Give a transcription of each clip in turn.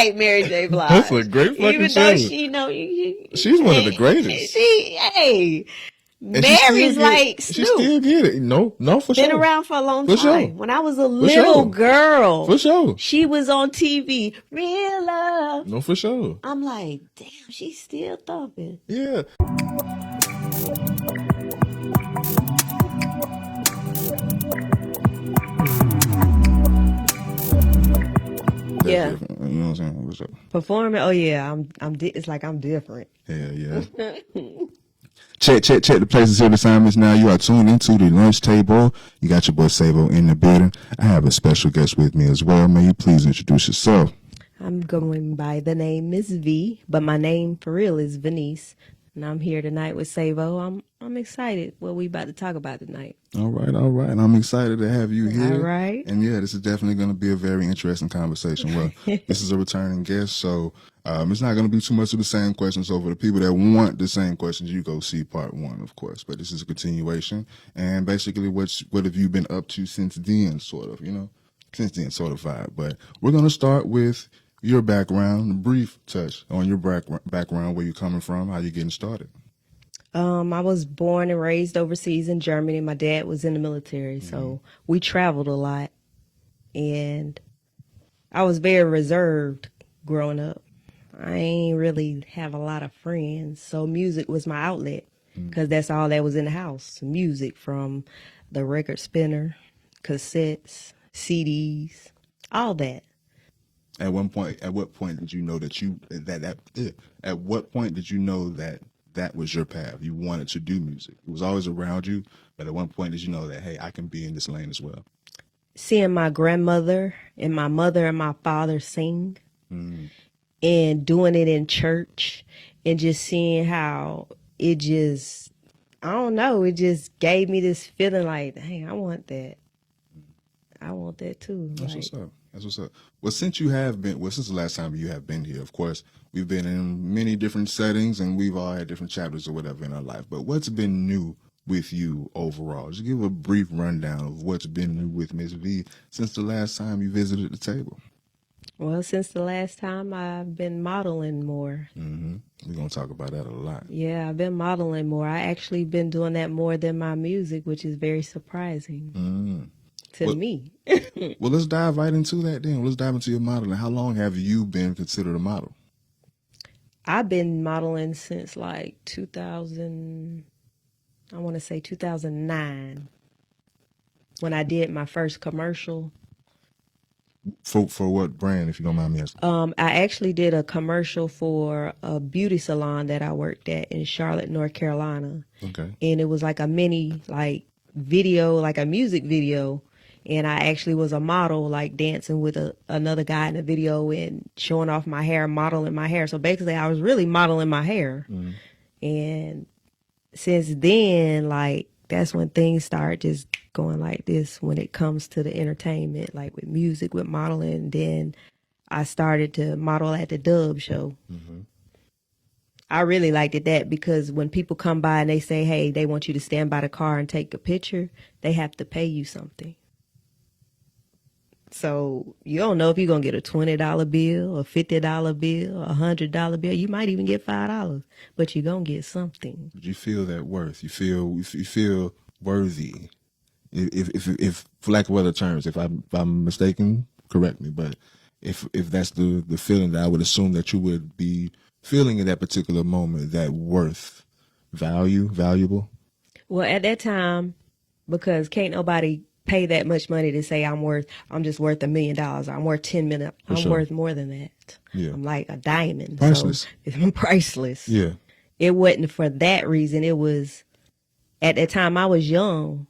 like Mary J. Blige. That's a great fucking Even show. though she's one of the greatest. Mary's like She Snoop. still get it. No, for sure. Been around for a long For time. sure. When I was a little girl. For sure. She was on TV. Real love. No, for sure. I'm like, damn, she's still thumping. Yeah. Yeah. Different. You know what I'm saying? What's up? Performing? Oh yeah, it's like I'm different. Yeah. Check the places here. The assignments now. You are tuned into the lunch table. You got your boy Savo in the building. I have a special guest with me as well. May you please introduce yourself? I'm going by the name Mizz Vee, but my name for real is Venice. And I'm here tonight with Savo. I'm excited what we about to talk about tonight. All right. And I'm excited to have you here. All right. And yeah, this is definitely going to be a very interesting conversation. Well, this is a returning guest, so it's not going to be too much of the same questions. So for the people that want the same questions, you go see part 1, of course. But this is a continuation. And basically, what have you been up to since then, sort of, since then sort of vibe. But we're going to start with your background, a brief touch on your background, where you're coming from, how you're getting started. I was born and raised overseas in Germany. My dad was in the military, so we traveled a lot. And I was very reserved growing up. I ain't really have a lot of friends, so music was my outlet because that's all that was in the house. Music from the record spinner, cassettes, CDs, all that. At what point did you know at what point did you know that was your path? You wanted to do music. It was always around you, but at one point did you know that, hey, I can be in this lane as well? Seeing my grandmother and my mother and my father sing and doing it in church and just seeing how it just, I don't know, it just gave me this feeling like, dang, I want that. I want that too. That's what's up. Well, since the last time you have been here, of course, we've been in many different settings and we've all had different chapters or whatever in our life. But what's been new with you overall? Just give a brief rundown of what's been new with Mizz Vee since the last time you visited the table. Well, since the last time I've been modeling more. We're going to talk about that a lot. Yeah, I've been modeling more. I actually been doing that more than my music, which is very surprising. To me. Well, let's dive right into that then. Let's dive into your modeling. How long have you been considered a model? I've been modeling since like 2009, when I did my first commercial. For what brand, if you don't mind me asking? I actually did a commercial for a beauty salon that I worked at in Charlotte, North Carolina. Okay. And it was like a mini video, like a music video. And I actually was a model, like dancing with another guy in the video and showing off my hair, modeling my hair. So basically I was really modeling my hair. And since then, that's when things start just going like this when it comes to the entertainment, like with music, with modeling. And then I started to model at the Dub show. I really liked that because when people come by and they say, hey, they want you to stand by the car and take a picture, they have to pay you something. So you don't know if you're going to get a $20 bill, a $50 bill, a $100 bill. You might even get $5, but you're going to get something. But you feel that worth. You feel worthy. If for lack of other terms, if I'm mistaken, correct me. But if that's the feeling that I would assume that you would be feeling in that particular moment, that worth, valuable. Well, at that time, because can't nobody pay that much money to say I'm just worth $1 million. I'm worth 10 million. I'm worth more than that. Yeah. I'm like a diamond. Priceless. So, priceless. Yeah. It wasn't for that reason. It was at that time I was young.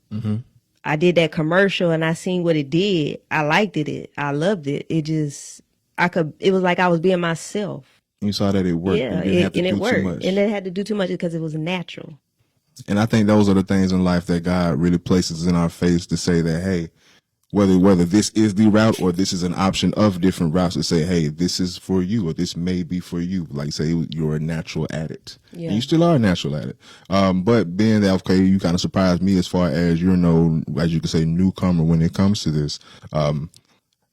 I did that commercial and I seen what it did. I liked it. I loved it. It was like I was being myself. You saw that it worked. Yeah, it worked. And it had to do too much because it was natural. And I think those are the things in life that God really places in our face to say that, hey, whether this is the route or this is an option of different routes, to say, hey, this is for you or this may be for you. Like say you're a natural at it. Yeah. And you still are a natural at it. But being that, okay, you kind of surprised me as far as you're as you could say, newcomer when it comes to this.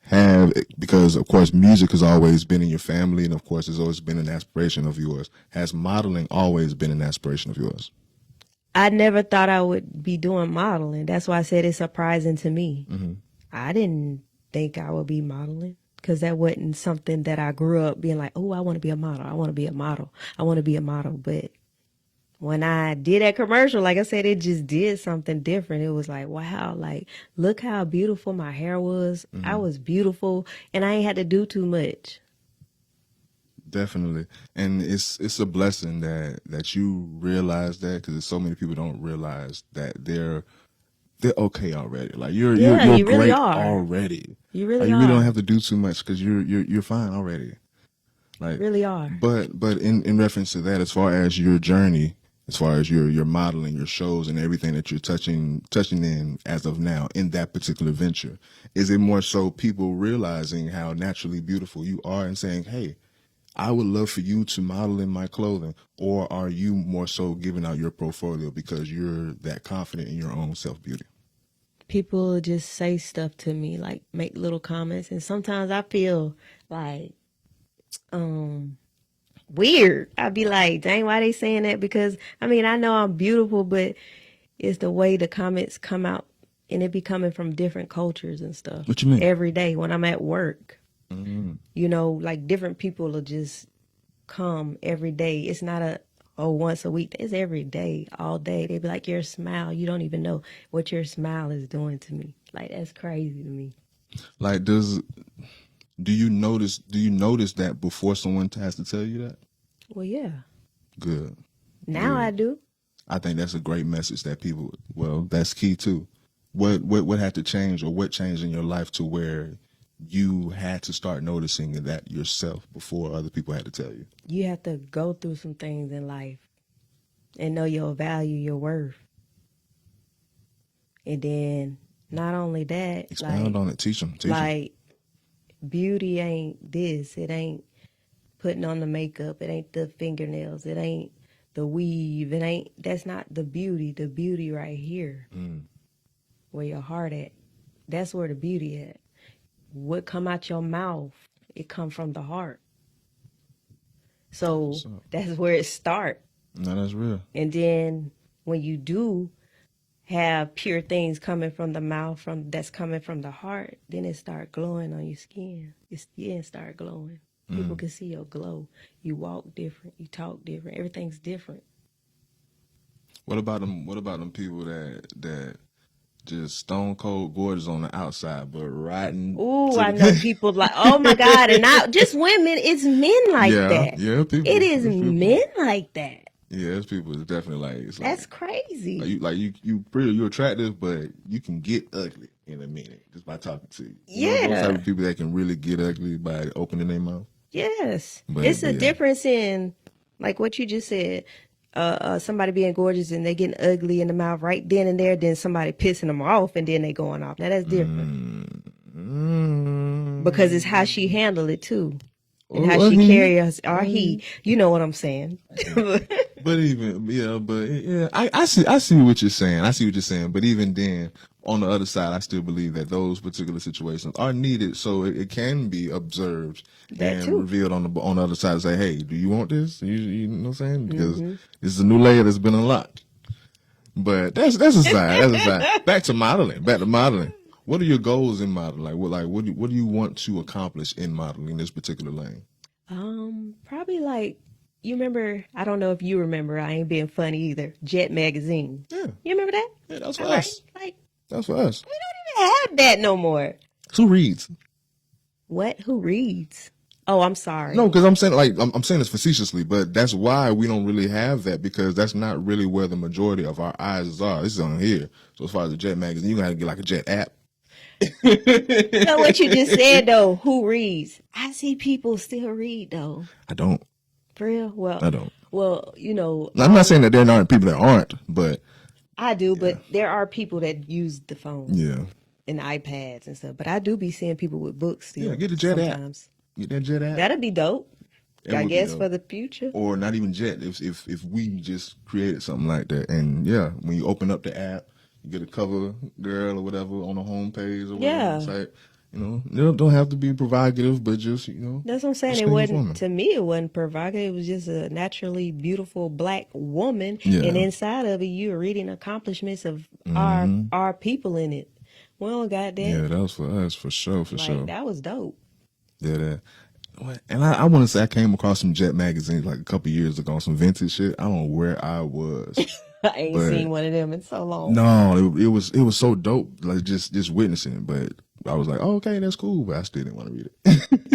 have, because of course music has always been in your family, and of course it's always been an aspiration of yours. Has modeling always been an aspiration of yours? I never thought I would be doing modeling. That's why I said it's surprising to me. I didn't think I would be modeling because that wasn't something that I grew up being like, oh, I want to be a model. I want to be a model. I want to be a model. But when I did that commercial, like I said, it just did something different. It was like, wow, like, look how beautiful my hair was. I was beautiful and I ain't had to do too much. Definitely, and it's a blessing that you realize that, because so many people don't realize that they're okay already. Like Yeah, you're you really great are. already. You Like really you really don't are. have to do too much because you're fine already. You Like, really are. but in reference to that, as far as your journey, as far as your modeling, your shows, and everything that you're touching in as of now in that particular venture, is it more so people realizing how naturally beautiful you are and saying, hey, I would love for you to model in my clothing, or are you more so giving out your portfolio because you're that confident in your own self beauty? People just say stuff to me, like make little comments. And sometimes I feel like, um, weird. I'd be like, dang, why they saying that? Because I mean, I know I'm beautiful, but it's the way the comments come out and it be coming from different cultures and stuff What you mean? every day when I'm at work. Mm-hmm. You know, like different people will just come every day. It's not a, oh, once a week. It's every day, all day. They be like, your smile, you don't even know what your smile is doing to me. Like, that's crazy to me. Like, do you notice that before someone has to tell you that? Well, yeah. Good, Now I good. do. I think that's a great message that people. Well, that's key too. What had to change, or what changed in your life to where you had to start noticing that yourself before other people had to tell you? You have to go through some things in life and know your value, your worth. And then not only that, Expound on it. Teach them. Teach them. like beauty ain't this. It ain't putting on the makeup. It ain't the fingernails. It ain't the weave. It ain't, that's not the beauty. The beauty right here, where your heart at. That's where the beauty at. What come out your mouth, it come from the heart. So What's up? that's where it start. No, that's real. And then when you do have pure things coming from the mouth, from that's coming from the heart, then it start glowing on your skin. Your skin start glowing. People can see your glow. You walk different. You talk different. Everything's different. What about them? What about them people that just stone cold gorgeous on the outside, but riding Ooh, to I know the people like, oh my God, and not just women, it's men like yeah, that. yeah, It people, is there's people, men like that. yeah, there's people that's definitely like it's That's like crazy. you pretty, you're attractive, but you can get ugly in a minute just by talking to you. You know those type Yeah. of people that can really get ugly by opening their mouth. Yes. It's But a yeah, difference in, like what you just said, somebody being gorgeous and they getting ugly in the mouth right then and there, then somebody pissing them off and then they going off. Now that's different because it's how she mm. handle it too. And how Or she he, carry us, or he, you know what I'm saying. but even but yeah, I see what you're saying. I see what you're saying. But even then, on the other side, I still believe that those particular situations are needed, so it can be observed That and too. revealed on the other side. And say, hey, do you want this? You know what I'm saying? Because this is a new layer that's been unlocked. But that's a side. That's a side. Back to modeling. Back to modeling. What are your goals in modeling? What do you want to accomplish in modeling in this particular lane? Probably like, you remember, I don't know if you remember, I ain't being funny either. Jet magazine. Yeah, You remember that? yeah, that's for All right. us. Like, That's for us. we don't even have that no more. Who reads? What? Who reads? Oh, I'm No, sorry. because I'm saying I'm saying this facetiously, but that's why we don't really have that, because that's not really where the majority of our eyes are. This is on here. So as far as the Jet magazine, you gotta get like a Jet app. You know what you just said though? Who reads? I see people still read though. I don't. For real? I don't. Well, you know, Now, I'm not saying that there aren't people that aren't, but I do, yeah, but there are people that use the phone yeah, and iPads and stuff. But I do be seeing people with books yeah. still Get the Jet app. sometimes. Get that Jet app. That'd be dope. It I would be guess dope. for the future. Or not even Jet. If we just created something like that, and yeah, when you open up the app, you get a cover girl or whatever on the homepage or whatever. Yeah. It's like, You don't have to be provocative, but just That's what I'm saying. just It clean your wasn't, woman. to me, it wasn't provocative. It was just a naturally beautiful black woman. And Yeah. inside of it, you're reading accomplishments of Hmm. our people in it. We don't got that. Yeah, that was for us, for sure, for Like, sure. that was dope. Yeah, that. And I want to say I came across some Jet magazines like a couple years ago, some vintage shit. I don't know where I was, I ain't but seen one of them in so long. no, it was so dope, like just witnessing it. But I was like, oh, okay, that's cool, but I still didn't want to read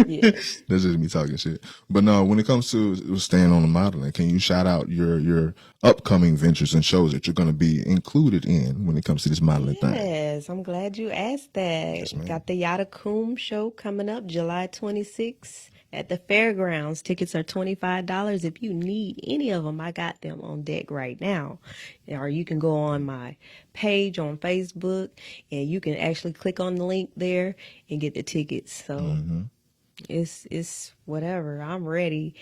Yeah. it. That's just me talking shit. But no, when it comes to staying on the modeling, can you shout out your upcoming ventures and shows that you're going to be included in when it comes to this modeling thing? Yes, I'm glad you asked Yes, that. man. Got the Yada Coom show coming up July 26th at the fairgrounds. Tickets are $25. If you need any of them, I got them on deck right now. Or you can go on my page on Facebook and you can actually click on the link there and get the tickets. So Hmm. it's whatever. I'm ready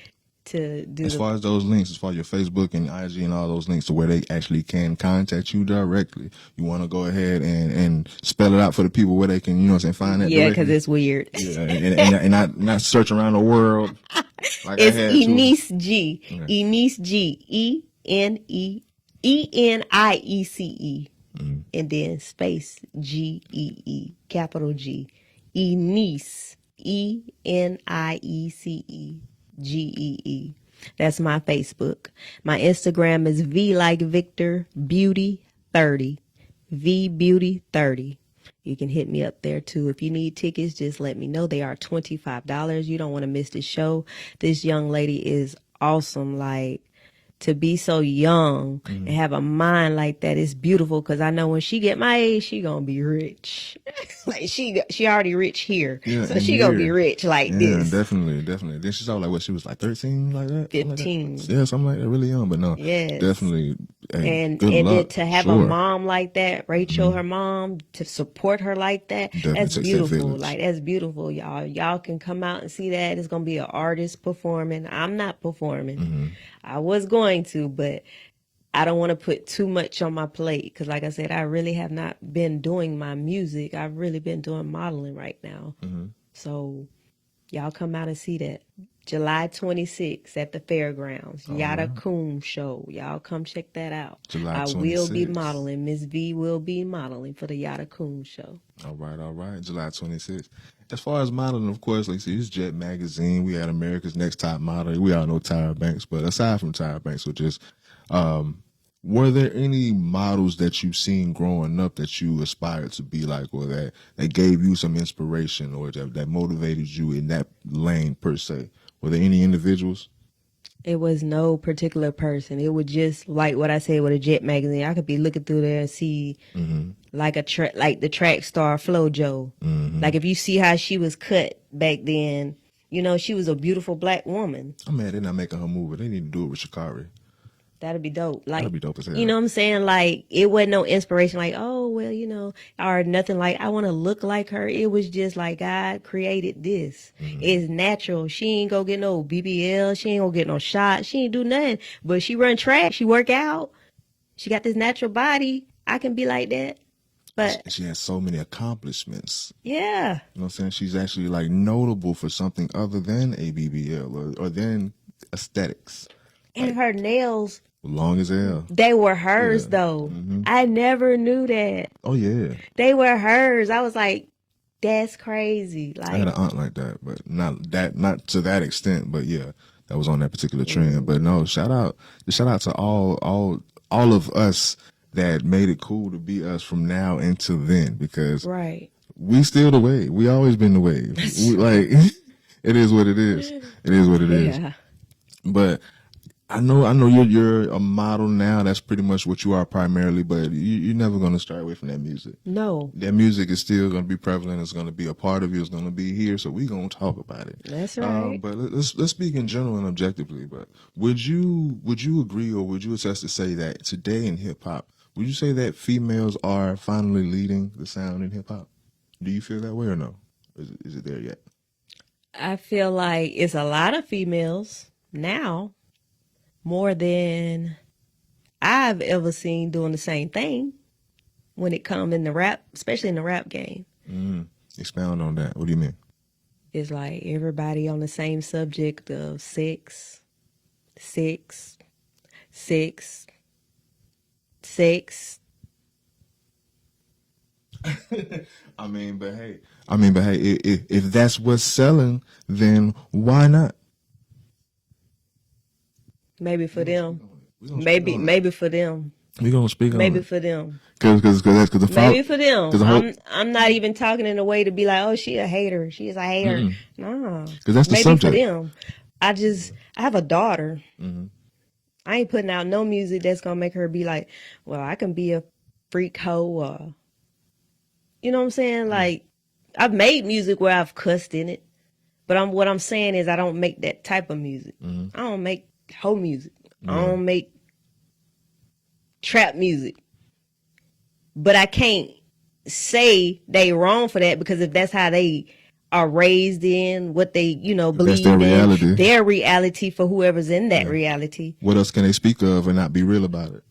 to do As the. far as those links, as far as your Facebook and IG and all those links to where they actually can contact you directly, you want to go ahead and spell it out for the people where they can, what I'm saying, find that Yeah, because directly. it's weird. Yeah, and not search around the world like I It's had to. Enise G. Okay. Enise G. Eniece. And then space Gee. Capital G. Enise. Eniece. That's my Facebook. My Instagram is V like Victor Beauty 30. V Beauty 30. You can hit me up there too. If you need tickets, just let me know. They are $25. You don't want to miss this show. This young lady is awesome. Like, to be so young and have a mind like that is beautiful, because I know when she get my age, she gonna be rich. Like, she already rich here, Yeah, so in she gonna be here. rich like Yeah, this. definitely, definitely. Then she saw like what she was like 13, like that, something like that. 15. Yeah, something like that. Really young, but no, Yes. definitely. Hey, and good and then luck. to have a Sure, mom like that, Rachel, her mom, to support her like that, definitely that's takes that beautiful. village. Like, that's beautiful, y'all can come out and see that. It's gonna be an artist performing. I'm not performing. I was going to, but I don't want to put too much on my plate, because like I said, I really have not been doing my music. I've really been doing modeling right now. So y'all come out and see that. July 26th at the fairgrounds. All Yada right, Coom show. Y'all come check that out. July I will be 26th. modeling. Mizz Vee will be modeling for the Yada Coom show. All right, July 26th. As far as modeling, of course, like see, this Jet magazine, we had America's Next Top Model. We all know Tyra Banks, but aside from Tyra Banks, which is were there any models that you've seen growing up that you aspired to be like, or that gave you some inspiration, or that motivated you in that lane per se? Were there any individuals? It was no particular person. It was just like what I said with a Jet magazine. I could be looking through there and see like like the track star FloJo. Like, if you see how she was cut back then, she was a beautiful black woman. I'm mad they're not making her move, but they need to do it with Shakari. That'd be dope. That'd Like, be dope as you hell. know what I'm saying? Like, it wasn't no inspiration like, oh, well, or nothing like, I want to look like her. It was just like, God created this. It's natural. She ain't go get no BBL. She ain't go get no shot. She ain't do nothing. But she run track. She work out. She got this natural body. I can be like that. But She has so many accomplishments. yeah. You know what I'm saying? She's actually like notable for something other than ABBL or than aesthetics. And Like her nails, long as hell. they were Yeah. hers though. I never knew that. Oh yeah. They were hers. I was like, that's crazy. I had Like, an aunt like that, but not to that extent. But yeah, that was on that particular trend. But no, shout out to all of us that made it cool to be us from now until then, because right. we still the wave. We always been the wave. Like it is what it is. It is what it is. Yeah. But I know you're a model now. That's pretty much what you are primarily. But you're never gonna stray away from that music. No, That music is still gonna be prevalent. It's gonna be a part of you. It's gonna be here. So we gonna talk about it. that's right. But let's speak in general and objectively. But would you agree, or would you attest to say that today in hip hop, would you say that females are finally leading the sound in hip hop? Do you feel that way or no? Is it there yet? I feel like it's a lot of females now, more than I've ever seen doing the same thing when it come in the rap, especially in the rap game. Mm. Expound on that. What do you mean? It's like everybody on the same subject of sex, sex, sex, sex. I mean, but hey, if that's what's selling, then why not? Maybe for them. We're gonna speak Maybe on it. maybe for them. We're gonna speak on Maybe it. for them. Cause the follow, Maybe for them. cause the whole, I'm not even talking in a way to be like, oh, she a hater. She is a hater. No. cause that's the Maybe for subject. them. I have a daughter. Mm-hmm. I ain't putting out no music that's gonna make her be like, well, I can be a freak hoe or you know what I'm saying? Like I've made music where I've cussed in it. But what I'm saying is I don't make that type of music. I don't make hoe music. I Yeah. don't make trap music. But I can't say they wrong for that because if that's how they are raised in, what they, If that's their believe in, reality. their reality for whoever's in that Yeah. reality. What else can they speak of and not be real about it?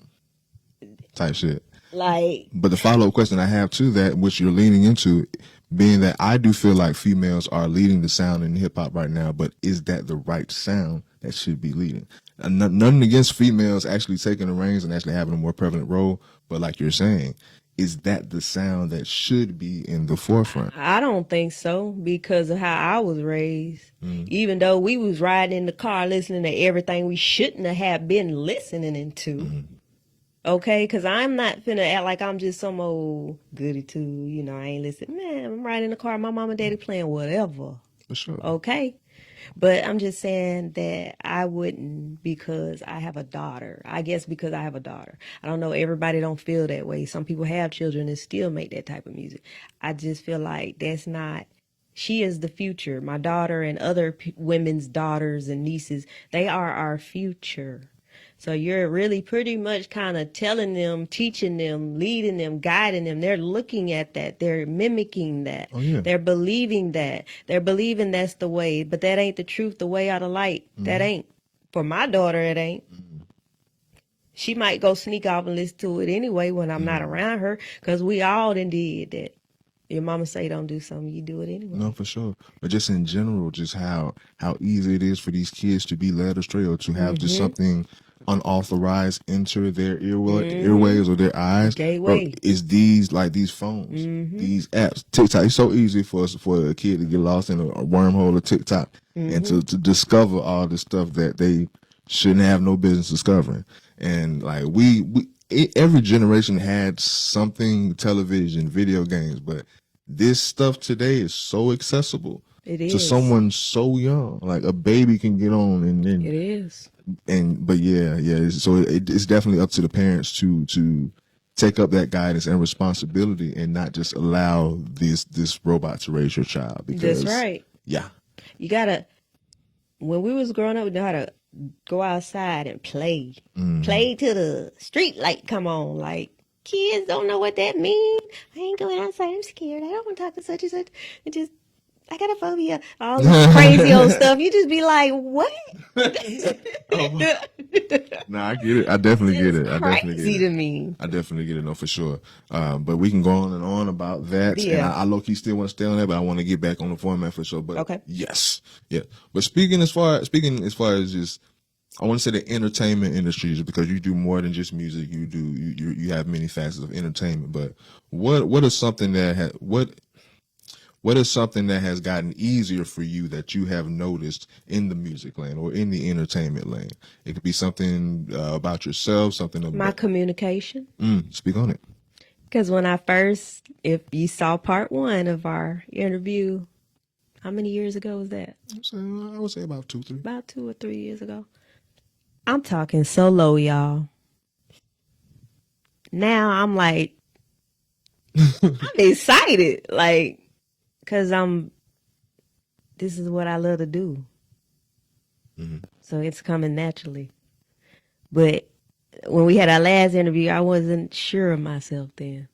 Type shit. Like, But the follow up question I have to that, which you're leaning into, being that I do feel like females are leading the sound in hip hop right now, but is that the right sound that should be leading? Nothing against females actually taking the reins and actually having a more prevalent role, but like you're saying, is that the sound that should be in the forefront? I don't think so because of how I was raised. Even though we was riding in the car listening to everything we shouldn't have been listening to. Okay, because I'm not finna act like I'm just some old goody two. I ain't listening. Man, I'm riding in the car. My mom and daddy playing whatever. For sure. Okay. But I'm just saying that I wouldn't because I have a daughter. I guess because I have a daughter. I don't know. Everybody don't feel that way. Some people have children and still make that type of music. I just feel like that's not. She is the future. My daughter and other women's daughters and nieces, they are our future. So you're really pretty much kind of telling them, teaching them, leading them, guiding them. They're looking at that. They're mimicking that. Oh, yeah. They're believing that. They're believing that's the way. But that ain't the truth, the way out of light. That ain't. For my daughter, it ain't. She might go sneak off and listen to it anyway when I'm not around her because we all done did that. Your mama say don't do something, you do it anyway. No, for sure. But just in general, just how easy it is for these kids to be led astray or to have just something unauthorized enter their earways or their eyes. Bro, Gateway. it's these phones, these apps. TikTok. It's so easy for a kid to get lost in a wormhole of TikTok and to discover all the stuff that they shouldn't have no business discovering. And like every generation had something, television, video games, but this stuff today is so accessible It to is. someone so young. Like a baby can get on and then It is. but yeah. So it's definitely up to the parents to take up that guidance and responsibility and not just allow this robot to raise your child. Because That's right. yeah, You gotta. When we was growing up, we know how to go outside and play. Play till the street light come on. Like kids don't know what that means. I ain't going outside. I'm scared. I don't want to talk to such and such. It just I got a phobia. All this crazy old stuff. You just be like, what? no, I get it. I definitely get it. I definitely Crazy get it. to me. I definitely get it, no, for sure. But we can go on and on about that. And Yeah. I low key still want to stay on that, but I want to get back on the format for sure. But Okay. yes, yeah. But speaking as far as just, I want to say the entertainment industry, just because you do more than just music. You have many facets of entertainment. But what is something that what is something that has gotten easier for you that you have noticed in the music lane or in the entertainment lane? It could be something about yourself, something My about. communication. Speak on it. Because when I first, if you saw part one of our interview, how many years ago was that? I would say about 2, 3. About 2 or 3 years ago. I'm talking so low, y'all. Now I'm like, I'm excited. Like, because this is what I love to do. So it's coming naturally. But when we had our last interview, I wasn't sure of myself then.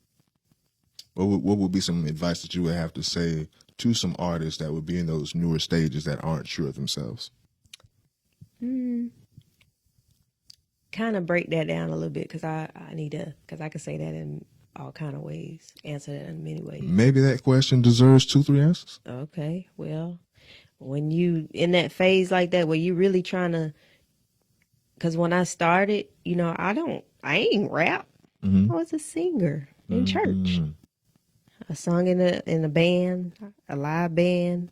What would be some advice that you would have to say to some artists that would be in those newer stages that aren't sure of themselves? Kind of break that down a little bit because I need to, because I can say that in all kind of ways. Answer that in many ways. Maybe that question deserves 2-3 answers. Okay, well, when you in that phase like that where you really trying to, because when I started, I ain't rap. I was a singer in church. I sung in a band, a live band,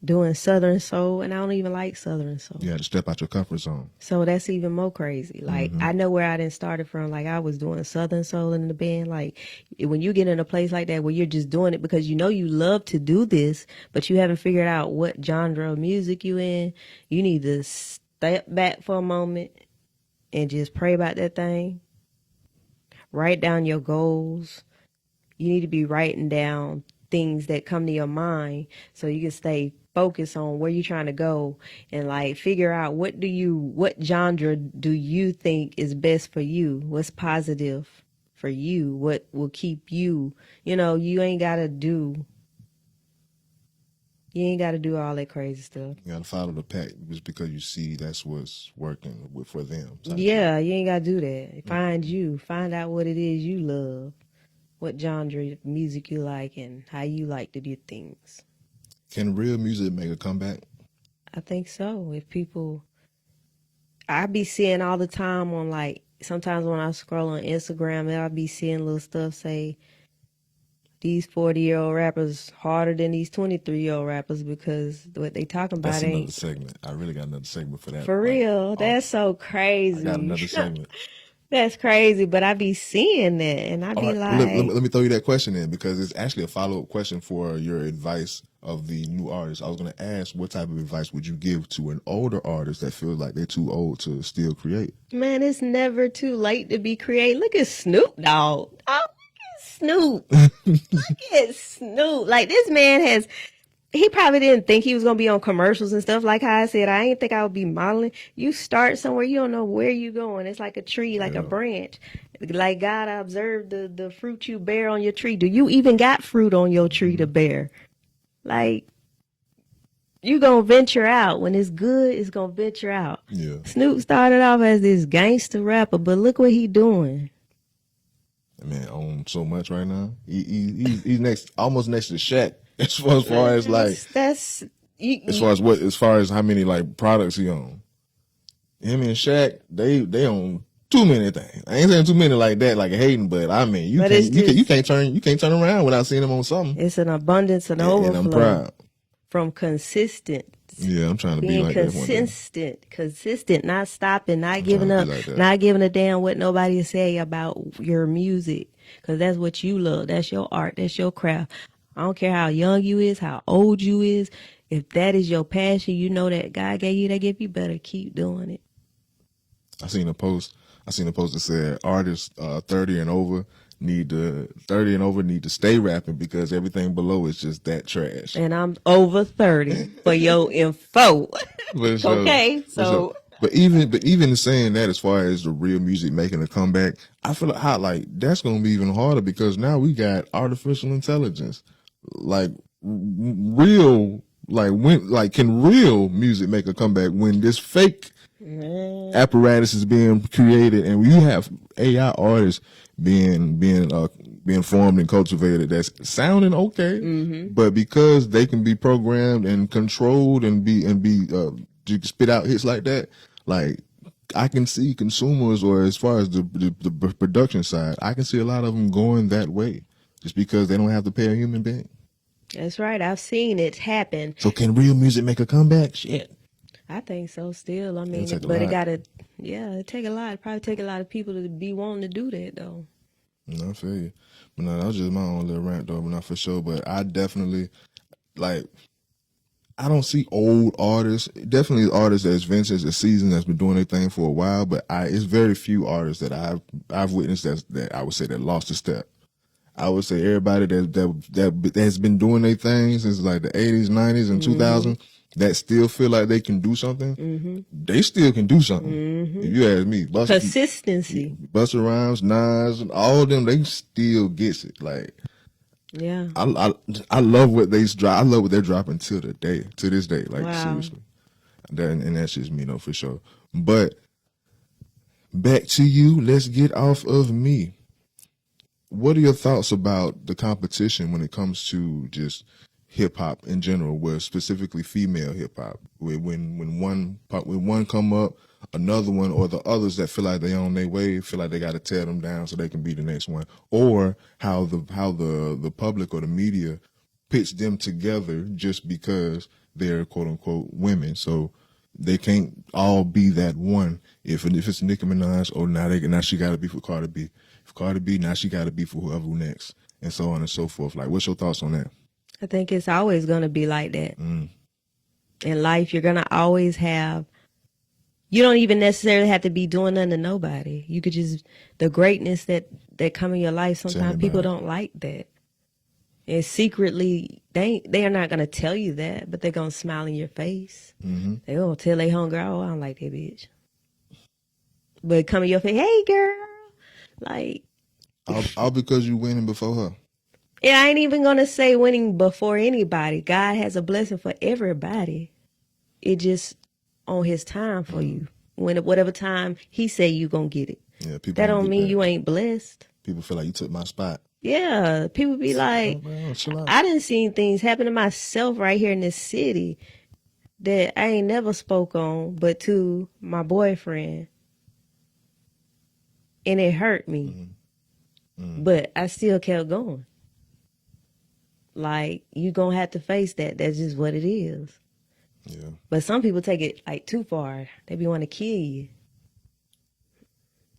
doing Southern soul, and I don't even like Southern soul. You had to step out your comfort zone. So that's even more crazy. Like, I know where I didn't started from. Like, I was doing Southern soul in the band. Like, when you get in a place like that where you're just doing it because you know you love to do this, but you haven't figured out what genre of music you in, you need to step back for a moment and just pray about that thing. Write down your goals. You need to be writing down things that come to your mind so you can stay focused on where you're trying to go and like figure out what genre do you think is best for you? What's positive for you? What will keep you, you ain't gotta do all that crazy stuff. You got to follow the pack just because you see that's what's working for them. Yeah, you ain't gotta do that. Find out what it is you love. What genre of music you like and how you like to do things. Can real music make a comeback? I think so. I be seeing all the time on like, sometimes when I scroll on Instagram, I'll be seeing little stuff say, these 40-year-old rappers harder than these 23-year-old rappers because what they talking about That's ain't. another segment. I really got another segment for that. For real. That's so crazy. I got another segment. That's crazy, but I be seeing that and I be like. Let me throw you that question in because it's actually a follow-up question for your advice of the new artist. I was going to ask what type of advice would you give to an older artist that feels like they're too old to still create? Man, it's never too late to be creative. Look at Snoop Dogg. Oh, look at Snoop. Look at Snoop. Like, this man he probably didn't think he was going to be on commercials and stuff. Like how I said, I didn't think I would be modeling. You start somewhere, you don't know where you're going. It's like a tree, like a branch. Like God observed the fruit you bear on your tree. Do you even got fruit on your tree to bear? Like, you going to venture out. When it's good, it's going to venture out. Yeah. Snoop started off as this gangster rapper, but look what he doing. Man, on so much right now. He's almost next to Shaq. As far as like that's as far as how many like products he own. Him and Shaq, they own too many things. I ain't saying too many like that, like hating, but I mean you can't turn around without seeing him on something. It's an abundance and overflow. And I'm proud. From consistent. Yeah, I'm trying to be like consistent, not stopping, not giving up, not giving a damn what nobody say about your music, because that's what you love. That's your art. That's your craft. I don't care how young you is, how old you is. If that is your passion, you know that God gave you that gift, you better keep doing it. I seen a post that said artists 30 and over need to stay rapping because everything below is just that trash. And I'm over 30 for your info. Okay, so. But even saying that, as far as the real music making a comeback, I feel like that's gonna be even harder because now we got artificial intelligence. Like real, can real music make a comeback when this fake apparatus is being created and you have AI artists being formed and cultivated that's sounding okay, but because they can be programmed and controlled and be spit out hits like that, like I can see consumers, or as far as the production side, I can see a lot of them going that way just because they don't have to pay a human being. That's right. I've seen it happen. So can real music make a comeback? Shit. I think so still. I mean, but it take a lot. It probably take a lot of people to be wanting to do that though. No, I feel you. But no, that was just my own little rant though, but not for sure. But I definitely I don't see old artists. Definitely artists that's vintage, that's seasoned, that's been doing their thing for a while. But it's very few artists that I've witnessed that I would say that lost a step. I would say everybody that has been doing their thing since like the 80s, 90s, and 2000s that still feel like they can do something. They still can do something. If you ask me, consistency. Busta Rhymes, Nas, and all of them, they still gets it. Like, yeah, I love what they drop. I love what they're dropping to this day. Like seriously, and that's just me, though, for sure. But back to you. Let's get off of me. What are your thoughts about the competition when it comes to just hip hop in general, where specifically female hip hop? When one come up, another one or the others that feel like they on their way feel like they got to tear them down so they can be the next one, or how the public or the media pitch them together just because they're quote unquote women. So they can't all be that one. If it's Nicki Minaj, or now she got to be for Cardi B. If Cardi B, now she got to be for whoever next, and so on and so forth. Like, what's your thoughts on that? I think it's always going to be like that. In life, you're going to always have, you don't even necessarily have to be doing nothing to nobody. You could just, the greatness that come in your life, sometimes people don't like that. And secretly, they are not going to tell you that, but they're going to smile in your face. They're going to tell their homegirl, oh, I don't like that bitch. But come in your face, hey, girl. Like, all because you winning before her. and I ain't even going to say winning before anybody. God has a blessing for everybody. It just on his time for you. When whatever time he say you going to get it. Yeah, people That don't don't get mean that. you ain't blessed. People feel like you took my spot. Yeah, people be like, Oh, man, chill out. I done seen things happen to myself right here in this city that I ain't never spoke on, but to my boyfriend. And it hurt me. But I still kept going. Like, you gonna have to face that. That's just what it is. Yeah. But some people take it like too far. They be wanting to kill you.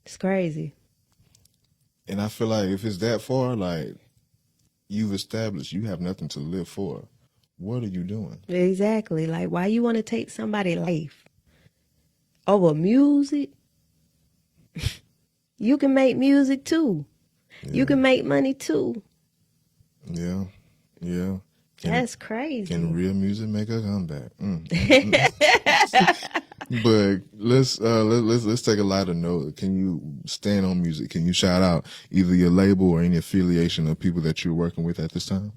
It's crazy. And I feel like if it's that far, like, you've established you have nothing to live for. What are you doing? Exactly. Like, why you want to take somebody's life over music? You can make music too. Yeah. You can make money too. Yeah. Yeah. That's crazy. Can real music make a comeback? But let's take a lighter note. Can you stand on music? Can you shout out either your label or any affiliation of people that you're working with at this time?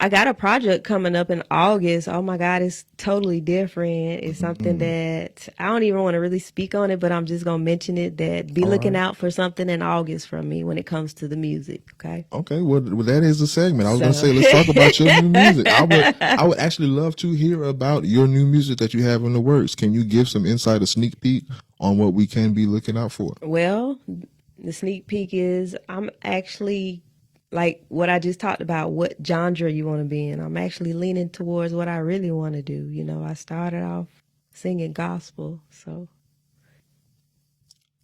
I got a project coming up in August. Oh my God, it's totally different. It's something that I don't even want to really speak on it, but I'm just gonna mention it. That be looking out for something in August from me when it comes to the music. Okay. Okay, well that is the segment. I was gonna say let's talk about your new music. I would actually love to hear about your new music that you have in the works. Can you give some insight, a sneak peek on what we can be looking out for? Well, the sneak peek is I'm actually like what I just talked about, what genre you want to be in. I'm actually leaning towards what I really want to do. You know, I started off singing gospel, so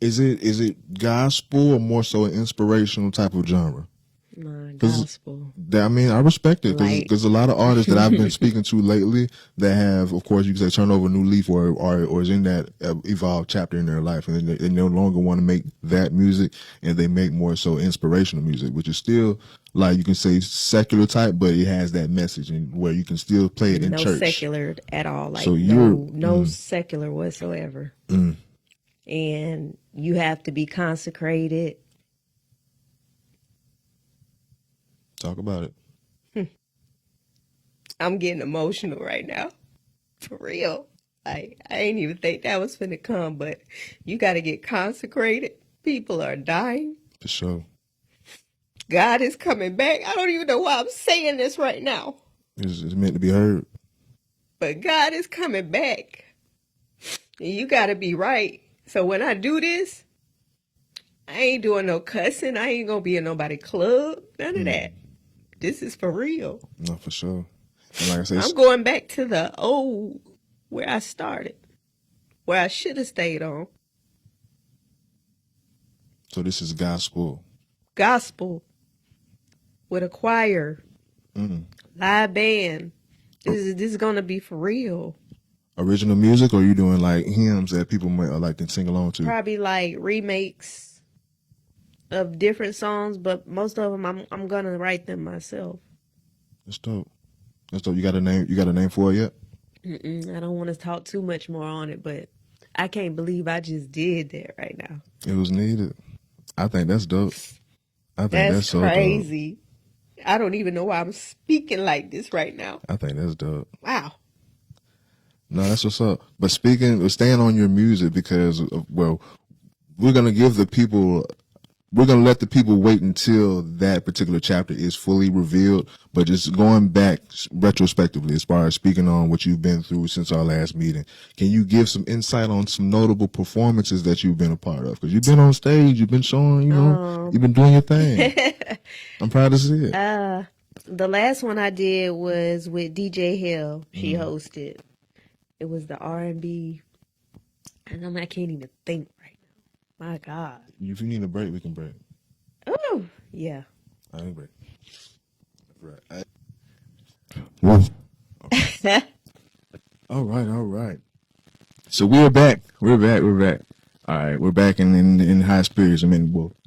Is it gospel or more so an inspirational type of genre? gospel. I mean, I respect it because Like- there's a lot of artists that I've been speaking to lately that have, of course, you can say turn over a new leaf or is in that evolved chapter in their life, and they no longer want to make that music, and they make more so inspirational music, which is still like you can say secular type, but it has that message and where you can still play it in No church. secular at all. Like So you're- no secular whatsoever. And you have to be consecrated. Talk about it. I'm getting emotional right now. For real. Like, I ain't even think that was finna come, but you got to get consecrated. People are dying. For sure. God is coming back. I don't even know why I'm saying this right now, It's meant to be heard. but God is coming back. And you got to be right. So when I do this, I ain't doing no cussing. I ain't going to be in nobody club. None of that. This is for real. No, for sure. And like I said, I'm going back to the old where I started, where I should have stayed on. so this is gospel. Gospel with a choir, live band. This is gonna be for real. Original music, or are you doing like hymns that people might like can sing along to? Probably like remakes of different songs, but most of them I'm gonna write them myself. That's dope. That's dope. You got a name? You got a name for it yet? I don't want to talk too much more on it, but I can't believe I just did that right now. It was needed. I think that's dope. I think That's so dope. crazy. I don't even know why I'm speaking like this right now. I think that's dope. Wow. No, that's what's up. But staying on your music because, well, we're gonna give the people we're going to let the people wait until that particular chapter is fully revealed. But just going back retrospectively, as far as speaking on what you've been through since our last meeting, can you give some insight on some notable performances that you've been a part of? Because you've been on stage, you've been showing, you've been doing your thing. I'm proud to see it. The last one I did was with DJ Hell. She hosted. It was the R&B, and I can't even think right now. My God. If you need a break, we can break. Oh, yeah. I can break. Right. Whoa. Okay. All right. So we're back. All right, we're back in high spirits.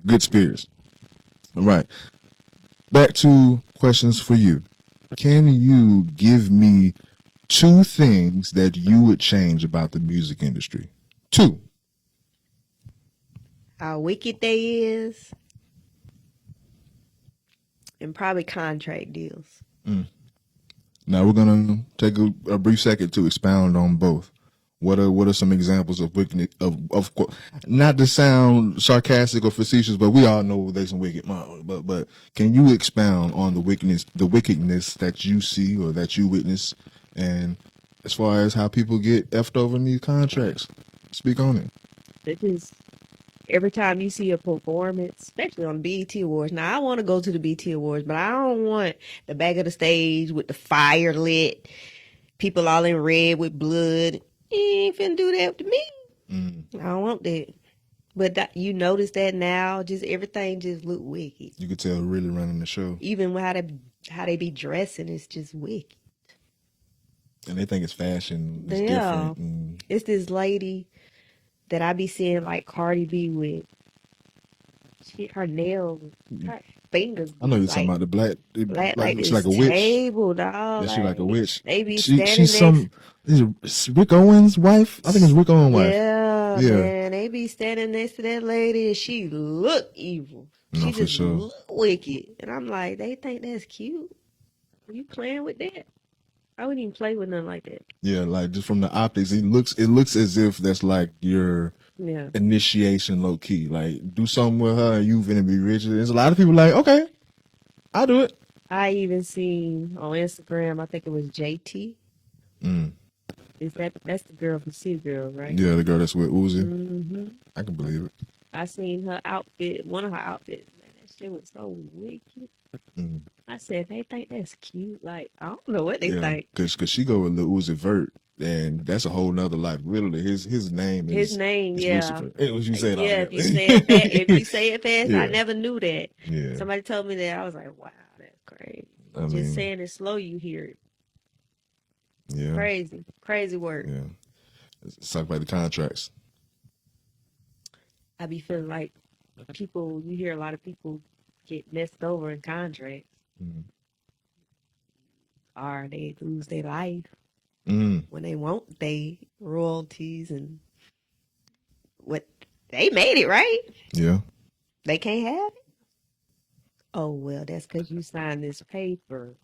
Good spirits. All right. Back to questions for you. Can you give me 2 things that you would change about the music industry? 2. How wicked they is, and probably contract deals. Now we're gonna take a brief second to expound on both. What are some examples of wickedness? Of course, not to sound sarcastic or facetious, but we all know there's some wicked models. But can you expound on the wickedness that you see or that you witness, and as far as how people get effed over in these contracts? Speak on it. It is every time you see a performance, especially on the BET Awards. Now I want to go to the BET Awards, but I don't want the back of the stage with the fire lit, people all in red with blood. You ain't finna do that to me. I don't want that. But you notice that now, just everything just look wicked. You could tell really running the show, Even how they be dressing, it's just wicked. and they think it's fashion. It's Yeah, different. it's this lady that I be seeing like Cardi B with. Her nails, her fingers I know be you're talking like about the black, like she like this a witch. table, dog. Yeah, she like a Like witch. they be She's standing next. some is Rick Owens' wife. I think it's Rick Owens' wife. Yeah, Yeah, man, they be standing next to that lady, and she look evil. no, She for just sure. look wicked, and I'm like, they think that's cute. Are you playing with that? I wouldn't even play with nothing like that. Yeah, like just from the optics, it looks as if that's like your Yeah, initiation, low key. Like do something with her, and you finna be rich. There's a lot of people like, okay, I'll do it. I even seen on Instagram. I think it was JT. Mm. Is that's the girl from City Girl, right? Yeah, the girl that's with Uzi, Mm-hmm. I can believe it. I seen her outfit, one of her outfits. Man, that shit was so wicked. Mm. I said, they think that's cute. Like, I don't know what they Yeah, think. cause she go with Lil Uzi Vert, and that's a whole nother life. Literally, his name His is name, is yeah. Lucifer. It was you say it all Yeah, together. if you say it fast, I Yeah, never knew that. yeah. Somebody told me that. I was like, wow, that's crazy. I Just mean, saying it slow, you hear it. yeah, Crazy. Crazy work. yeah. Let's talk about the contracts. I be feeling like you hear a lot of people get messed over in contracts, Mm. or they lose their life Mm. when they want they royalties and what they made it, right? Yeah. They can't have it. Oh well, that's because you signed this paper.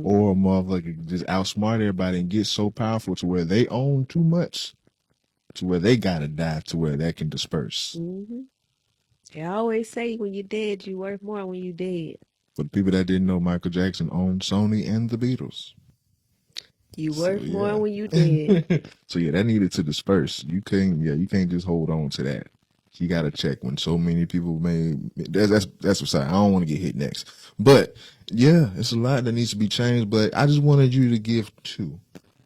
Or a motherfucker just outsmart everybody and get so powerful to where they own too much, to where they gotta die, to where that can disperse. Mm-hmm. They always say when you're dead, you worth more when you're dead. For the people that didn't know, Michael Jackson owned Sony and the Beatles. You So worth more yeah. when you dead. So yeah, that needed to disperse. You can't just hold on to that. You got to check when so many people made. That's what's. I don't want to get hit next, but yeah, it's a lot that needs to be changed. But I just wanted you to give 2.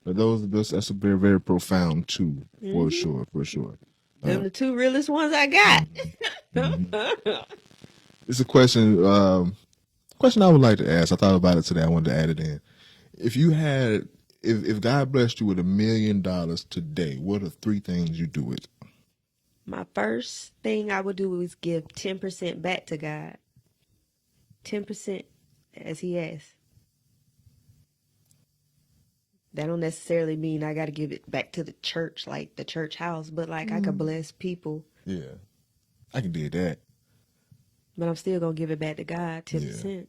But that's a very very profound 2 for Mm-hmm. sure, for sure. Them the 2 realest ones I got. Mm-hmm. It's a question I would like to ask. I thought about it today. I wanted to add it in. If you had, if God blessed you with $1,000,000 today, what are 3 things you do with it? My first thing I would do is give 10% back to God. 10% as He asks. That don't necessarily mean I got to give it back to the church, like the church house, but like I could bless people, Yeah, I can dig that. but I'm still going to give it back to God, Yeah, 10%.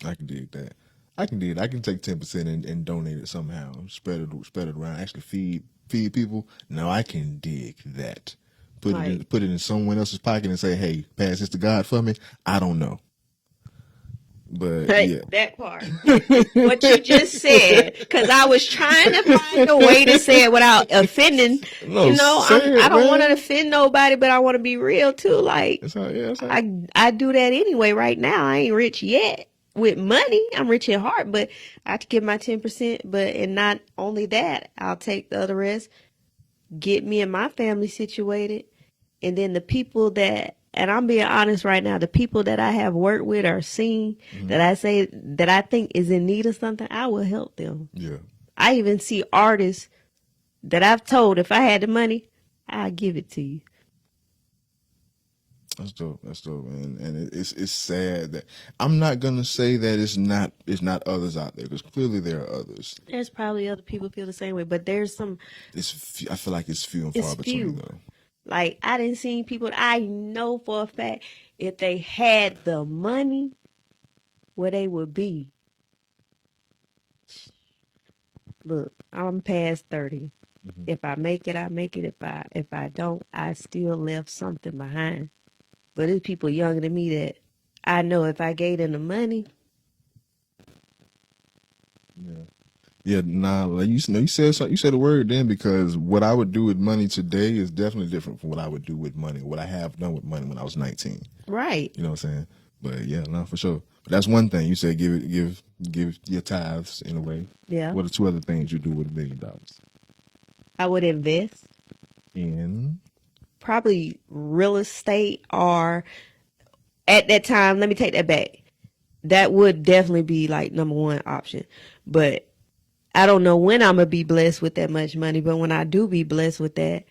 I can dig that. I can dig it. I can take 10% and donate it somehow, spread it around. Actually, feed people. No, I can dig that. Like put it in someone else's pocket and say, "Hey, pass this to God for me." I don't know, but yeah. that part. What you just said, because I was trying to find a way to say it without offending. No, say I it, don't want to man. offend nobody, but I want to be real too. Like It's how, yeah, it's how. I do that anyway. Right now, I ain't rich yet with money. I'm rich at heart, but I have to give my 10%. But and not only that, I'll take the other rest, get me and my family situated, and then the people that, and I'm being honest right now, the people that I have worked with or seen that I say that I think is in need of something, I will help them. Yeah, I even see artists that I've told if I had the money, I'll give it to you. that's dope. That's dope, man. And it's sad that I'm not gonna say that it's not others out there, because clearly there are others. There's probably other people feel the same way, but there's some, I feel like it's few and far it's between few. though. Like I didn't see people I know for a fact if they had the money where they would be. Look, I'm past 30. If I make it, I make it. If I don't, I still left something behind. But there's people younger than me that I know if I gave them the money, Yeah. Yeah, nah, like you know, you said something, you said a word then, because what I would do with money today is definitely different from what I would do with money, what I have done with money when I was 19. right? You know what I'm saying? But yeah, no, for sure. But that's one thing. You said give your tithes in a way. Yeah. What are two other things you do with $1 million? I would invest In probably real estate or at that time, let me take that back. That would definitely be like number one option. But I don't know when I'm gonna be blessed with that much money, but when I do be blessed with that,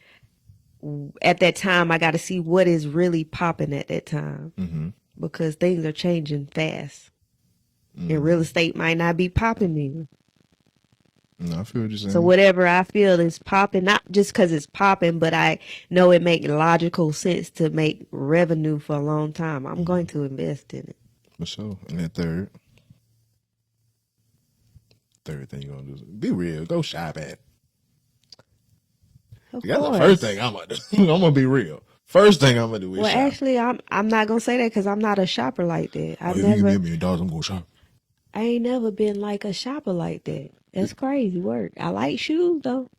at that time I got to see what is really popping at that time because things are changing fast, and real estate might not be popping either. no, I feel what you're So saying. whatever I feel is popping, not just because it's popping, but I know it makes logical sense to make revenue for a long time. I'm going to invest in it. For sure. And then third thing you're gonna do is be real. Go shop at. Of That's the first course. thing I'm gonna do. I'm gonna be real. First thing I'm gonna do is Well, shop. actually, I'm not gonna say that because I'm not a shopper like that. Oh, if you give me $1 million, I'm gonna shop. I ain't never been like a shopper like that. That's crazy work. I like shoes though.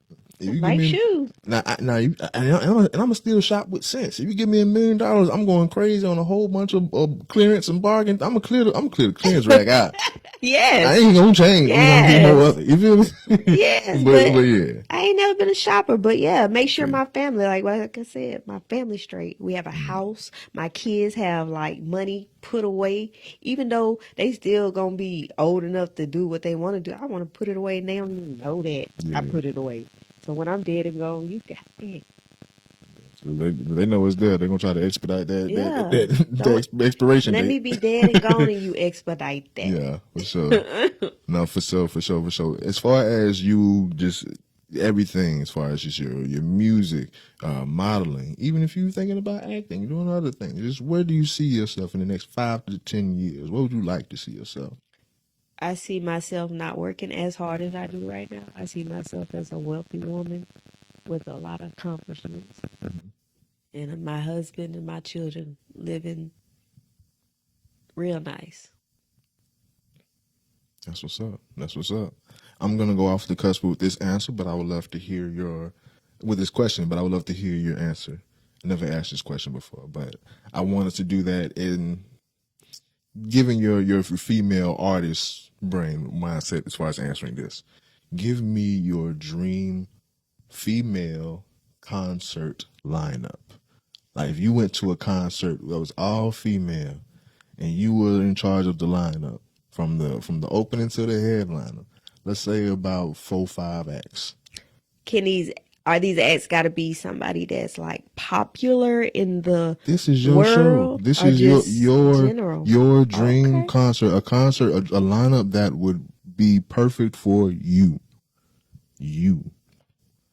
If I you give like me shoes. I'm gonna still shop with sense. If you give me $1 million, I'm going crazy on a whole bunch of clearance and bargains. I'm gonna clear the clearance rack out. I Yes, ain't gonna change. I'm gonna get more yes, of it. You feel me? yes. But But yeah. I ain't never been a shopper. But yeah, make sure See. my family, like I said, my family straight. We have a house. My kids have like money put away, even though they still gonna be old enough to do what they want to do. I want to put it away, and they don't even know that I Yeah. put it away. So when I'm dead and gone, you got it. So they know it's there. They're gonna try to expedite Yeah. Don't the expiration let date. me be dead and gone and you expedite Yeah, for sure. that. No, for sure, for sure, for sure. As far as you just everything, as far as just your music, modeling, even if you're thinking about acting, doing other things, just where do you see yourself in the next 5 to 10 years? What would you like to see yourself? I see myself not working as hard as I do right now. I see myself as a wealthy woman with a lot of accomplishments. And my husband and my children living real nice. That's what's up. That's what's up. I'm gonna go off the cusp with this answer, but I would love to hear your with this question. But I would love to hear your answer. I never asked this question before, but I wanted to do that in giving your female artist brain mindset as far as answering this. Give me your dream female concert lineup. Like if you went to a concert that was all female and you were in charge of the lineup from the opening to the headliner, let's say about 4 5 acts. Can these are these acts got to be somebody that's like popular in the This is your show. world This or is just general? your dream Okay. concert, a lineup that would be perfect for you. You.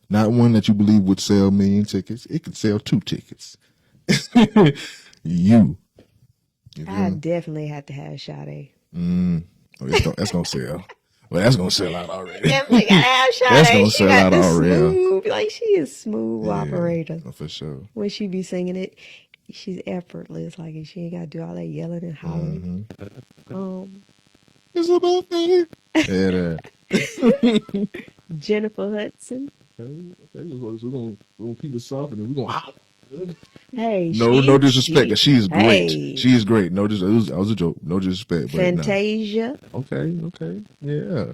Not one that you believe would sell 1,000,000 tickets. It could sell 2 tickets. You. You feel I me? definitely have to have Sade. Oh, that's gonna sell. Well, that's gonna sell out already. Definitely gotta have That's Sade. gonna She sell got out the already. smooth, like she is smooth Yeah, operator. for sure. When she be singing it, she's effortless. Like she ain't gotta do all that yelling and hollering. It's about me. Yeah, that. Jennifer Hudson. Okay, we're gonna keep it soft and then we're gonna holler. Hey, No disrespect. She is great. hey, She is great. No, that was a joke. No disrespect, but nah. Fantasia. Okay, yeah.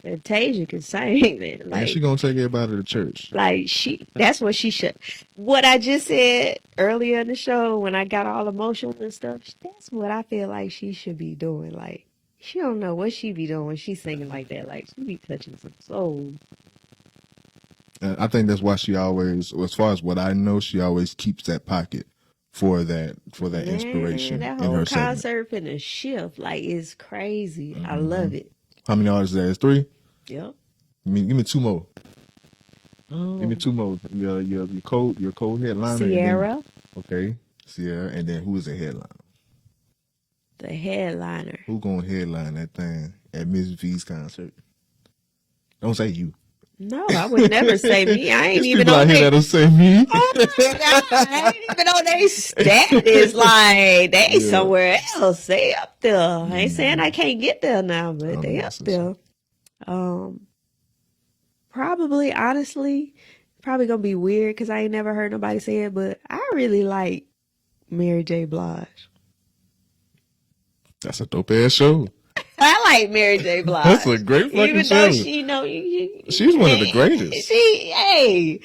Fantasia can sing, man. And she gonna take everybody to church. That's what she should. What I just said earlier in the show when I got all emotional and stuff, that's what I feel like she should be doing. Like, she don't know what she be doing when she's singing like that. Like, she be touching some souls. And I think that's why she always, as far as what I know, she always keeps that pocket for that Man, inspiration that in whole her segment. concert finna shift. Like, it's crazy. I love it. How many artists there is? 3? Yep. Give me 2 more. Give me 2 more. Your cold headliner. Sierra, And then, okay, Sierra, and then who is the headliner? the headliner. Who gonna headline that thing at Mizz Vee's concert? Don't say you. No, I would never say me. I ain't There's even people on out here there. that'll say me. Oh my God, I ain't even on their status. Like, they somewhere else. They up there. I ain't saying I can't get there now, but they up there. Probably, honestly, probably gonna be weird because I ain't never heard nobody say it, but I really like Mary J. Blige. That's a dope ass show. I like Mary J. Blige. That's a great fucking Even show. though She's one of the greatest. Hey,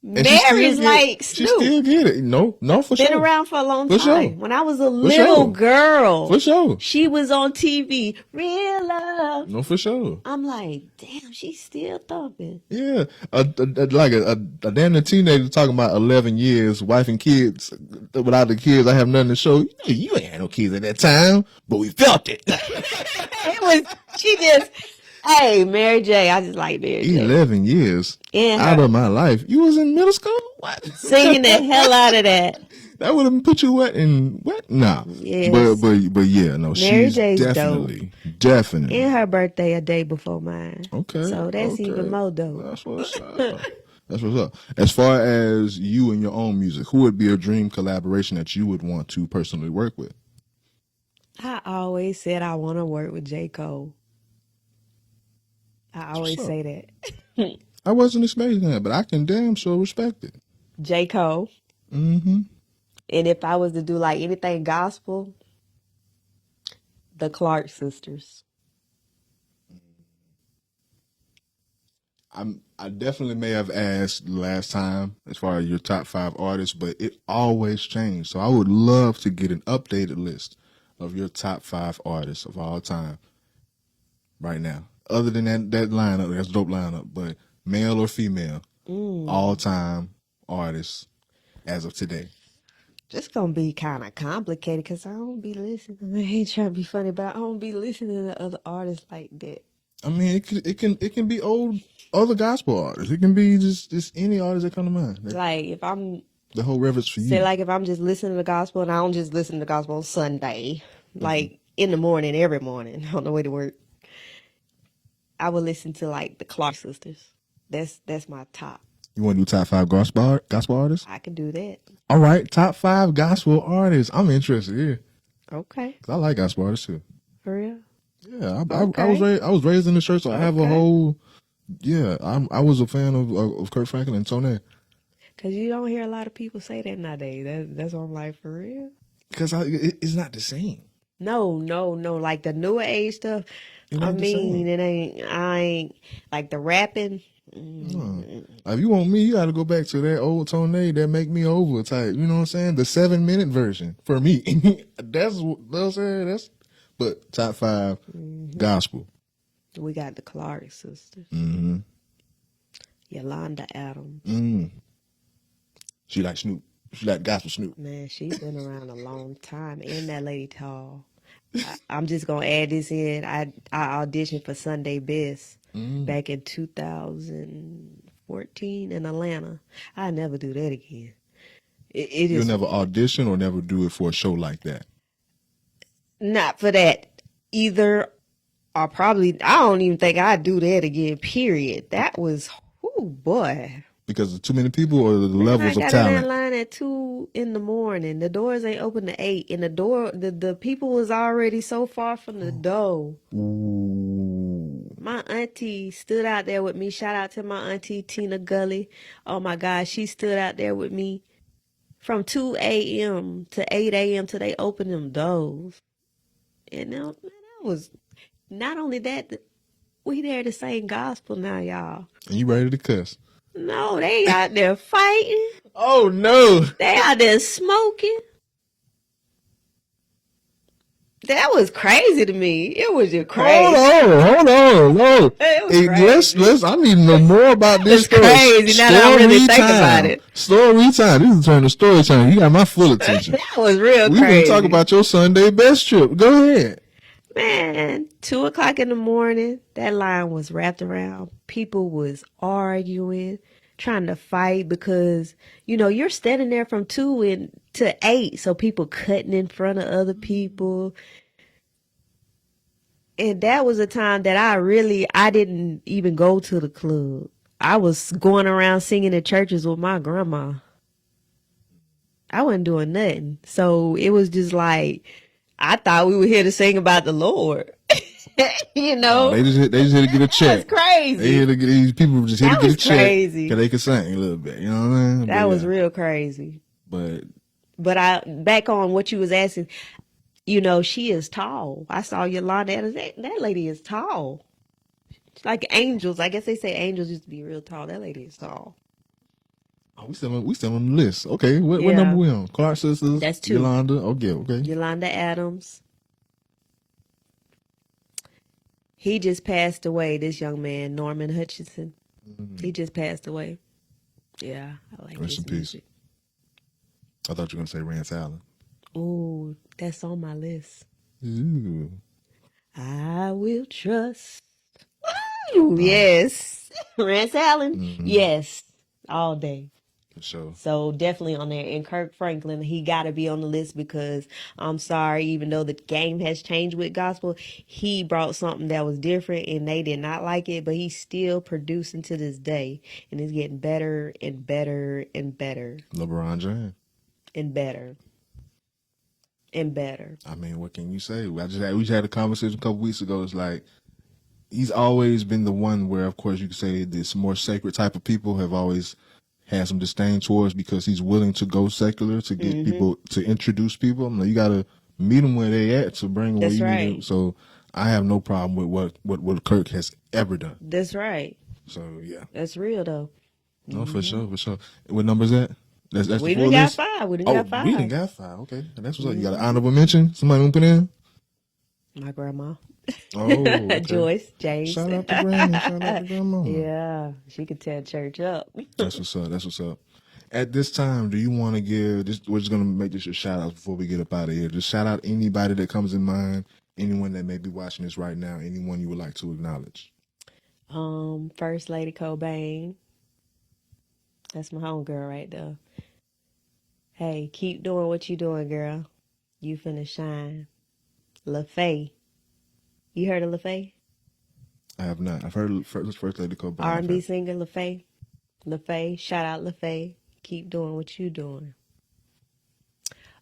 And Mary's like she Snoop. still get it. No, for Been sure. around for a long For time. sure. When I was a little girl, For sure. she was on TV. Real love. No, for sure. I'm like, damn, she's still thumping. Yeah, like a damn near teenager talking about 11 years, wife and kids. Without the kids, I have nothing to show. You ain't had no kids at that time, but we felt it. Hey, Mary J. I just like Mary J. 11 years out of my life. You was in middle school? What? Singing the hell out of that. That would have put you what? Nah. Yes. But yeah, no, Mary she's J's definitely. And her birthday a day before mine. Okay. So that's even more dope. That's what's up. That's what's up. As far as you and your own music, who would be a dream collaboration that you would want to personally work with? I always said I want to work with J. Cole. I always say that. I wasn't expecting that, but I can damn sure respect it. J. Cole. Mm-hmm. And if I was to do like anything gospel, the Clark sisters. I definitely may have asked last time as far as your top 5 artists, but it always changed. So I would love to get an updated list of your top 5 artists of all time right now. Other than that lineup, that's a dope lineup, but male or female, all time artists as of today. It's gonna be kind of complicated because I don't be listening. I ain't trying to be funny, but I don't be listening to other artists like that. I mean, it can be old other gospel artists. It can be just any artist that come to mind. Like if I'm the whole reverence for you. Say like if I'm just listening to the gospel and I don't just listen to the gospel on Sunday, like in the morning, every morning on the way to work, I would listen to like the Clark sisters. That's my top. You want to do top 5 gospel artists? I can do that. All right, top 5 gospel artists. I'm interested here. Okay. 'Cause I like gospel artists too. For real? Yeah, I was raised in the church, so I have a whole. Yeah, I was a fan of Kirk Franklin and Tony. Cause you don't hear a lot of people say that nowadays. That's what I'm like, for real. Because it's not the same. No. Like the newer age stuff. I mean, I ain't like the rapping. If you want me, you got to go back to that old Tony that make me over type. You know what I'm saying? The 7-minute version for me. That's what I'm saying. But top 5 gospel. We got the Clark sisters. Yolanda Adams. She like Snoop. She like gospel Snoop. Man, she's been around a long time. And that lady tall. I'm just gonna add this in. I auditioned for Sunday Best back in 2014 in Atlanta. I never do that again. You'll never audition or never do it for a show like that. Not for that. Either I don't even think I'd do that again, period. That was, oh boy. Because of too many people or the Man, I levels of got in that talent? line at 2 in the morning. The doors ain't open to 8, and the people was already so far from the door. Ooh. My auntie stood out there with me. Shout out to my auntie Tina Gully. Oh my God, she stood out there with me from 2 a.m. to 8 a.m. till they opened them doors. And now, man, that was not only that, we there to sing gospel now, y'all. And you ready to cuss? No, they out there fighting. Oh no! They out there smoking. That was crazy to me. It was just crazy. Hold on, no. It was Hey, crazy. I need to know more about It this was story. crazy now that I really think about it. Story time. This is turn to story time. You got my full attention. That was real We crazy. gonna talk about your Sunday best trip. Go ahead. Man, 2 o'clock in the morning, that line was wrapped around. People was arguing, trying to fight because, you're standing there from 2 to 8. So people cutting in front of other people. And that was a time that I didn't even go to the club. I was going around singing in churches with my grandma. I wasn't doing nothing. So it was just like, I thought we were here to sing about the Lord. No, they just here to get a check. That was crazy. They here to get these people just here That to get a was check crazy. because they can sing a little bit. You know what I mean? That was real crazy. But back on what you was asking, she is tall. I saw Yolanda. That lady is tall. She's like angels. I guess they say angels used to be real tall. That lady is tall. oh, we still on the list. Okay, what Yeah. number we on? Clark sisters. That's 2. Yolanda. Okay. Yolanda Adams. He just passed away, this young man, Norman Hutchinson. He just passed away. Yeah, I like Rest his in peace. music. I thought you were gonna say Rance Allen. Ooh, that's on my list. Ooh. I will trust. Ooh, yes. Rance Allen? Yes. All day. For sure. So definitely on there. And Kirk Franklin, he got to be on the list because I'm sorry, even though the game has changed with gospel, he brought something that was different and they did not like it, but he's still producing to this day and it's getting better and better and better LeBron James. and better and better. I mean, what can you say? We just had a conversation a couple weeks ago. It's like he's always been the one where, of course, you could say this more sacred type of people have always had some disdain towards because he's willing to go secular to get people to introduce people. I'm like, you got to meet them where they at to bring them where That's you right. need them. So I have no problem with what Kirk has ever done. That's right. So yeah, That's real though. no, for sure. What number is that? That's We the done full got list? 5. We done Oh, got 5. we done got 5. Okay, that's what's up. You got an honorable mention? Somebody want to put in? My grandma. Oh, okay. Joyce, James. Shout out to Granny. Shout out to Grandma. Yeah, she could tear church up. That's what's up. At this time, do you want to give? We're just gonna make this a shout out before we get up out of here. Just shout out anybody that comes in mind, anyone that may be watching this right now, anyone you would like to acknowledge. First Lady Cobain. That's my homegirl right there. Hey, keep doing what you doing, girl. You finna shine. LaFay. You heard of LaFay? I have not. I've heard of First Lady Cobain. R&B singer LaFay. LaFay. Shout out LaFay. Keep doing what you doing.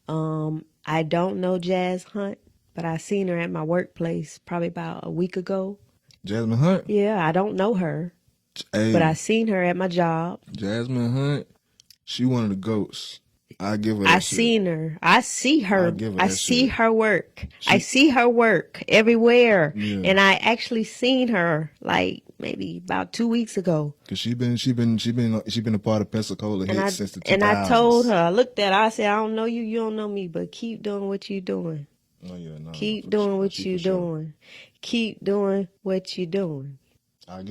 I don't know Jazz Hunt, but I seen her at my workplace probably about a week ago. Jasmine Hunt. Yeah, I don't know her, Hey, but I seen her at my job. Jasmine Hunt. She one of the goats. I give her. That I shit. seen her. I see her. give her I that see shit. her work. I see her work everywhere. Yeah. And I actually seen her like maybe about 2 weeks ago. Cause she been a part of Pensacola hits since the 2000s. And I told her, I looked at her, I said, I don't know you, you don't know me, but keep doing what you doing. Oh, yeah, no, Keep doing what you doing. Keep doing what you doing. I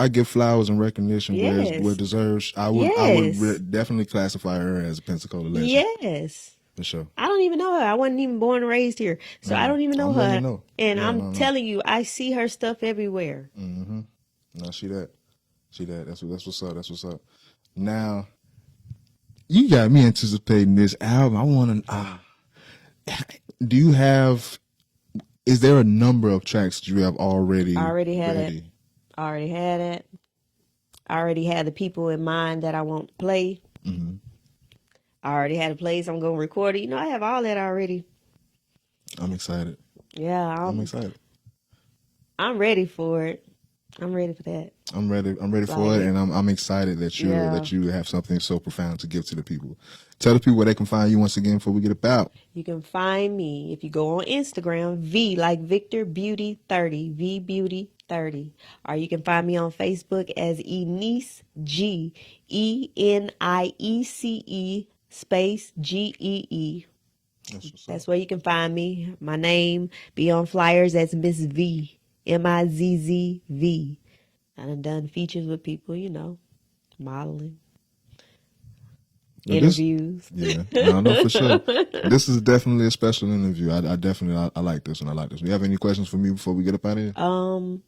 give flowers and recognition Yes. where it deserves. I would Yes. definitely classify her as a Pensacola legend. Yes. For sure. I don't even know her. I wasn't even born and raised here. So I don't even know I'll let her. you know. And Yeah, I'm no. telling you, I see her stuff everywhere. Mm-hmm. No, see that. That's what's up. That's what's up. Now, you got me anticipating this album. I want to. Do you have Is there a number of tracks that you have already I already had it. ready? I already had it. I already had the people in mind that I want to play. Mm-hmm. I already had a place I'm gonna record it. I have all that already. I'm excited. Yeah, I'm excited. I'm ready for it. I'm ready for that. I'm ready. I'm ready for it, Like, and I'm excited that yeah. you have something so profound to give to the people. Tell the people where they can find you once again before we get about. You can find me if you go on Instagram, V like Victor Beauty 30, V Beauty 30. Or you can find me on Facebook as Enice G, ENIECE space GEE. That's where you can find me. My name be on flyers as Mizz Vee, MIZZV. I done features with people, modeling, interviews. I know for sure. This is definitely a special interview. I definitely I like this one. I like this one. You have any questions for me before we get up out of here? Oh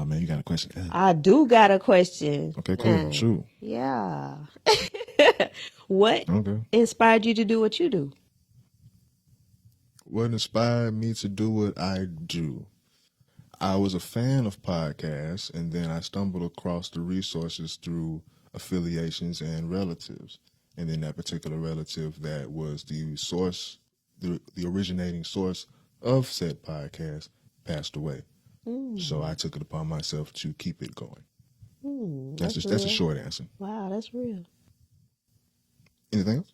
man, you got a question? I do got a question. Okay, cool. Shoot. Yeah. What Okay. inspired you to do what you do? What inspired me to do what I do? I was a fan of podcasts, and then I stumbled across the resources through affiliations and relatives. And then that particular relative that was the source, the originating source of said podcast, passed away. So I took it upon myself to keep it going. That's a short answer. Wow, that's real. Anything else?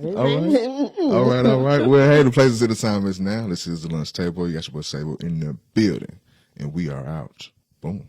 All right. Well, hey, the places of the time is now. This is the lunch table. You got your boy Sable in the building, and we are out. Boom.